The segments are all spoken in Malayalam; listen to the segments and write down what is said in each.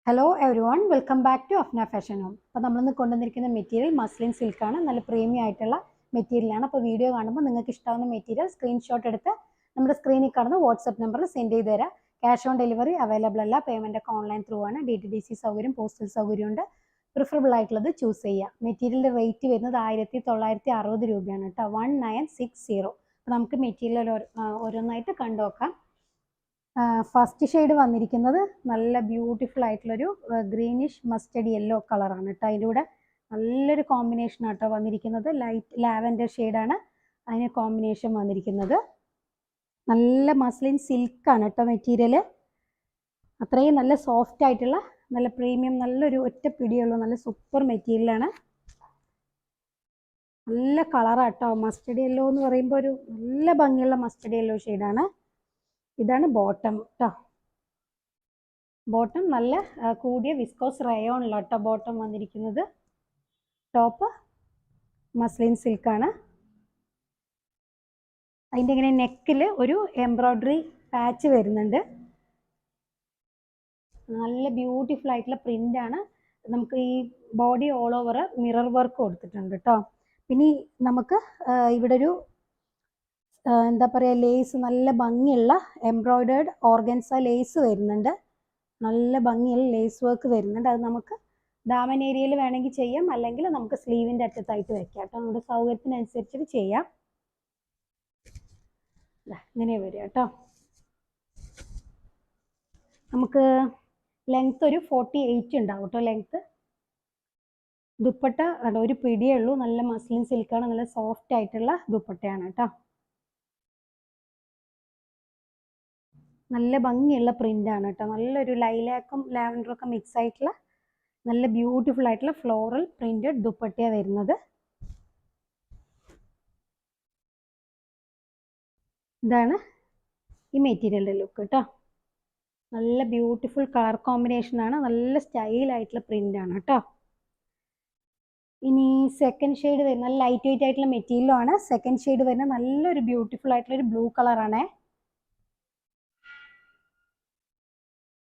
Hello everyone welcome back to Afna fashion home. അപ്പോൾ നമ്മളിന്ന് കൊണ്ടുവന്നിരിക്കുന്ന മെറ്റീരിയൽ മസ്ലിൻ സിൽക്കാണ്. നല്ല പ്രീമിയം ആയിട്ടുള്ള മെറ്റീരിയലാണ്. അപ്പോൾ വീഡിയോ കാണുമ്പോൾ നിങ്ങൾക്ക് ഇഷ്ടമാവുന്ന മെറ്റീരിയൽ സ്ക്രീൻഷോട്ട് എടുത്ത് നമ്മുടെ സ്ക്രീനിൽ കാണുന്ന വാട്സപ്പ് നമ്പറിൽ സെൻഡ് ചെയ്ത് തരാം. ക്യാഷ് ഓൺ ഡെലിവറി അവൈലബിൾ അല്ല. പേയ്മെൻ്റ് ഒക്കെ ഓൺലൈൻ ത്രൂ ആണ്. DTDC സൗകര്യം, പോസ്റ്റൽ സൗകര്യമുണ്ട്. പ്രിഫറബിൾ ആയിട്ടുള്ളത് ചൂസ് ചെയ്യുക. മെറ്റീരിയലിൻ്റെ റേറ്റ് വരുന്നത് 1960 രൂപയാണ് കേട്ടോ. 1960. അപ്പോൾ നമുക്ക് മെറ്റീരിയൽ ഓരോന്നായിട്ട് കണ്ടു നോക്കാം. ഫസ്റ്റ് ഷെയ്ഡ് വന്നിരിക്കുന്നത് നല്ല ബ്യൂട്ടിഫുൾ ആയിട്ടുള്ളൊരു ഗ്രീനിഷ് മസ്റ്റഡ് യെല്ലോ കളറാണ് കേട്ടോ. അതിൻ്റെ കൂടെ നല്ലൊരു കോമ്പിനേഷൻ ആട്ടോ വന്നിരിക്കുന്നത്. ലൈറ്റ് ലാവൻഡർ ഷെയ്ഡാണ് അതിന് കോമ്പിനേഷൻ വന്നിരിക്കുന്നത്. നല്ല മസ്ലിൻ സിൽക്കാണ് കേട്ടോ മെറ്റീരിയൽ. അത്രയും നല്ല സോഫ്റ്റ് ആയിട്ടുള്ള നല്ല പ്രീമിയം നല്ലൊരു ഒറ്റ പിടിയുള്ള നല്ല സൂപ്പർ മെറ്റീരിയലാണ്. നല്ല കളറാട്ടോ. മസ്റ്റഡ് യെല്ലോ എന്ന് പറയുമ്പോൾ ഒരു നല്ല ഭംഗിയുള്ള മസ്റ്റഡ് യെല്ലോ ഷെയ്ഡാണ്. ഇതാണ് ബോട്ടം കേട്ടോ. ബോട്ടം നല്ല കൂടിയ വിസ്കോസ് റയോണിലാണ് കേട്ടോ ബോട്ടം വന്നിരിക്കുന്നത്. ടോപ്പ് മസ്ലിൻ സിൽക്കാണ്. അതിൻ്റെ ഇങ്ങനെ നെക്കിൽ ഒരു എംബ്രോയ്ഡറി പാച്ച് വരുന്നുണ്ട്. നല്ല ബ്യൂട്ടിഫുൾ ആയിട്ടുള്ള പ്രിൻ്റാണ്. നമുക്ക് ഈ body all over mirror work കൊടുത്തിട്ടുണ്ട് കേട്ടോ. പിന്നെ നമുക്ക് ഇവിടെ ഒരു എന്താ പറയുക, ലേസ് നല്ല ഭംഗിയുള്ള എംബ്രോയ്ഡേർഡ് ഓർഗൻസ ലേസ് വരുന്നുണ്ട്. നല്ല ഭംഗിയുള്ള ലേസ് വർക്ക് വരുന്നുണ്ട്. അത് നമുക്ക് ദാമൻ ഏരിയയിൽ വേണമെങ്കിൽ ചെയ്യാം, അല്ലെങ്കിൽ നമുക്ക് സ്ലീവിൻ്റെ അറ്റത്തായിട്ട് വെക്കാം കേട്ടോ. നമ്മുടെ സൗകര്യത്തിനനുസരിച്ചിട്ട് ചെയ്യാം. ഇങ്ങനെ വരിക കേട്ടോ. നമുക്ക് ലെങ്ത് ഒരു 48 ഉണ്ടാവും കേട്ടോ ലെങ്ത്ത്. ദുപ്പട്ട ഒരു പിടിയേ ഉള്ളൂ. നല്ല മസ്ലിൻ സിൽക്കാണ്. നല്ല സോഫ്റ്റ് ആയിട്ടുള്ള ദുപ്പട്ടയാണ് കേട്ടോ. നല്ല ഭംഗിയുള്ള പ്രിൻ്റാണ് കേട്ടോ. നല്ലൊരു ലൈലാക്കും ലാവൻഡറും ഒക്കെ മിക്സ് ആയിട്ടുള്ള നല്ല ബ്യൂട്ടിഫുൾ ആയിട്ടുള്ള ഫ്ലോറൽ പ്രിന്റഡ് ദുപ്പട്ടയാണ് വരുന്നത്. ഇതാണ് ഈ മെറ്റീരിയലിൻ്റെ ലുക്ക് കേട്ടോ. നല്ല ബ്യൂട്ടിഫുൾ കളർ കോമ്പിനേഷനാണ്. നല്ല സ്റ്റൈലായിട്ടുള്ള പ്രിൻ്റാണ് കേട്ടോ. ഇനി സെക്കൻഡ് ഷെയ്ഡ് വരുന്ന നല്ല ലൈറ്റ് വെയിറ്റ് ആയിട്ടുള്ള മെറ്റീരിയലാണ്. സെക്കൻഡ് ഷെയ്ഡ് വരുന്ന നല്ലൊരു ബ്യൂട്ടിഫുൾ ആയിട്ടുള്ള ഒരു ബ്ലൂ കളറാണേ.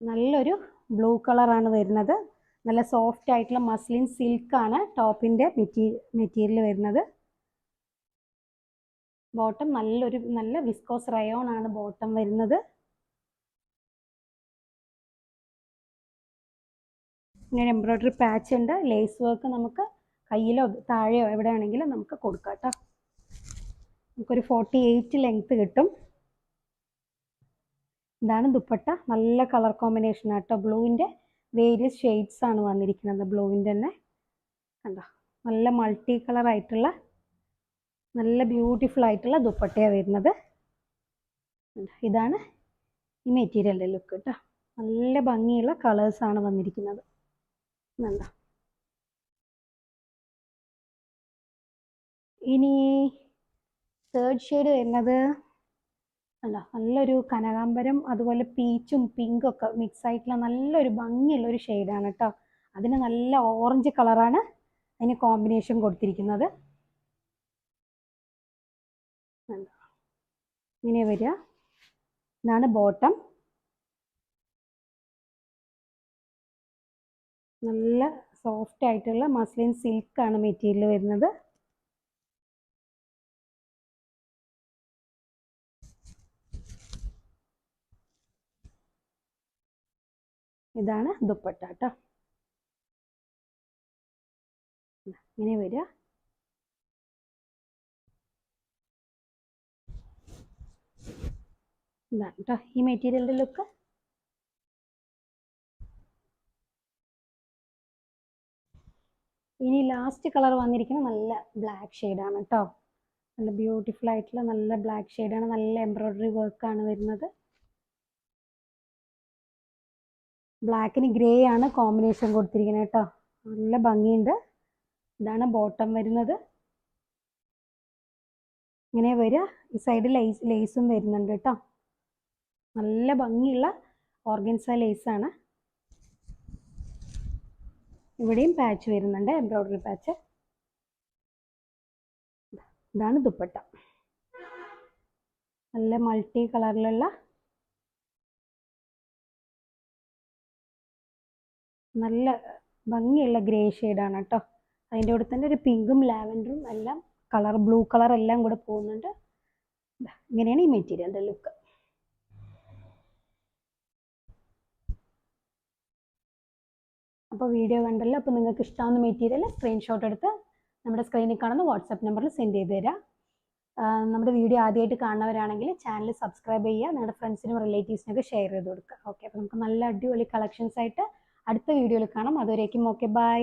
നല്ലൊരു ബ്ലൂ കളറാണ് വരുന്നത്. നല്ല സോഫ്റ്റ് ആയിട്ടുള്ള മസ്ലിൻ സിൽക്കാണ് ടോപ്പിൻ്റെ മെറ്റീരിയൽ വരുന്നത്. ബോട്ടം നല്ല വിസ്കോസ് റയോൺ ആണ് ബോട്ടം വരുന്നത്. ഇങ്ങനെ എംബ്രോയ്ഡറി പാച്ച് ഉണ്ട്. ലേസ് വർക്ക് നമുക്ക് കയ്യിലോ താഴെയോ എവിടെ ആണെങ്കിലും നമുക്ക് കൊടുക്കാം കേട്ടോ. നമുക്കൊരു 48 ലെങ്ത് കിട്ടും. ഇതാണ് ദുപ്പട്ട. നല്ല കളർ കോമ്പിനേഷൻ ആട്ടോ. ബ്ലൂവിൻ്റെ വേരിയസ് ഷെയ്ഡ്സ് ആണ് വന്നിരിക്കുന്നത്. ബ്ലൂവിൻ്റെ തന്നെ കണ്ടോ. നല്ല മൾട്ടി കളർ ആയിട്ടുള്ള നല്ല ബ്യൂട്ടിഫുൾ ആയിട്ടുള്ള ദുപ്പട്ടയാണ് വരുന്നത്. ഇതാണ് ഈ മെറ്റീരിയലിൻ്റെ ലുക്ക് കേട്ടോ. നല്ല ഭംഗിയുള്ള കളേഴ്സാണ് വന്നിരിക്കുന്നത്. കണ്ടോ. ഇനി തേർഡ് ഷെയ്ഡ് വരുന്നത് അല്ല നല്ലൊരു കനകാംബരം അതുപോലെ പീച്ചും പിങ്കും ഒക്കെ മിക്സ് ആയിട്ടുള്ള നല്ലൊരു ഭംഗിയുള്ളൊരു ഷെയ്ഡാണ് കേട്ടോ. അതിന് നല്ല ഓറഞ്ച് കളറാണ് അതിന് കോമ്പിനേഷൻ കൊടുത്തിരിക്കുന്നത്. ഇങ്ങനെ വരിക. ഇതാണ് ബോട്ടം. നല്ല സോഫ്റ്റ് ആയിട്ടുള്ള മസ്ലിൻ സിൽക്കാണ് മെറ്റീരിയൽ വരുന്നത്. ഇതാണ് ദുപ്പട്ട കേട്ടോ. ഇങ്ങനെ വരിക. ഇതാണ് കേട്ടോ ഈ മെറ്റീരിയലിൻ്റെ ലുക്ക്. ഇനി ലാസ്റ്റ് കളർ വന്നിരിക്കുന്നത് നല്ല ബ്ലാക്ക് ഷെയ്ഡാണ് കേട്ടോ. നല്ല ബ്യൂട്ടിഫുൾ ആയിട്ടുള്ള നല്ല ബ്ലാക്ക് ഷെയ്ഡാണ്. നല്ല എംബ്രോയ്ഡറി വർക്കാണ് വരുന്നത്. ബ്ലാക്കിന് ഗ്രേ ആണ് കോമ്പിനേഷൻ കൊടുത്തിരിക്കുന്നത് കേട്ടോ. നല്ല ഭംഗിയുണ്ട്. ഇതാണ് ബോട്ടം വരുന്നത്. ഇങ്ങനെ വരിക. ഈ സൈഡ് ലേസും വരുന്നുണ്ട് കേട്ടോ. നല്ല ഭംഗിയുള്ള ഓർഗൻസ ലേസാണ്. ഇവിടെയും പാച്ച് വരുന്നുണ്ട്, എംബ്രോയ്ഡറി പാച്ച്. ഇതാണ് ദുപ്പട്ട. നല്ല മൾട്ടി കളറിലുള്ള നല്ല ഭംഗിയുള്ള ഗ്രേ ഷെയ്ഡാണ് കേട്ടോ. അതിൻ്റെ കൂടെ തന്നെ ഒരു പിങ്കും ലാവൻഡറും എല്ലാം കളർ, ബ്ലൂ കളർ എല്ലാം കൂടെ പോകുന്നുണ്ട്. ഇങ്ങനെയാണ് ഈ മെറ്റീരിയലിൻ്റെ ലുക്ക്. അപ്പോൾ വീഡിയോ കണ്ടല്ലോ. അപ്പോൾ നിങ്ങൾക്ക് ഇഷ്ടമാവുന്ന മെറ്റീരിയൽ സ്ക്രീൻഷോട്ട് എടുത്ത് നമ്മുടെ സ്ക്രീനിൽ കാണുന്ന വാട്സാപ്പ് നമ്പറിൽ സെൻഡ് ചെയ്ത് തരാം. നമ്മുടെ വീഡിയോ ആദ്യമായിട്ട് കാണുന്നവരാണെങ്കിൽ ചാനൽ സബ്സ്ക്രൈബ് ചെയ്യുക, നിങ്ങളുടെ ഫ്രണ്ട്സിനും റിലേറ്റീവ്സിനൊക്കെ ഷെയർ ചെയ്ത് കൊടുക്കുക. ഓക്കെ, അപ്പോൾ നമുക്ക് നല്ല അടിപൊളി കളക്ഷൻസ് ആയിട്ട് അടുത്ത വീഡിയോയിൽ കാണാം. അതുവരേക്കും ഓക്കെ, ബൈ.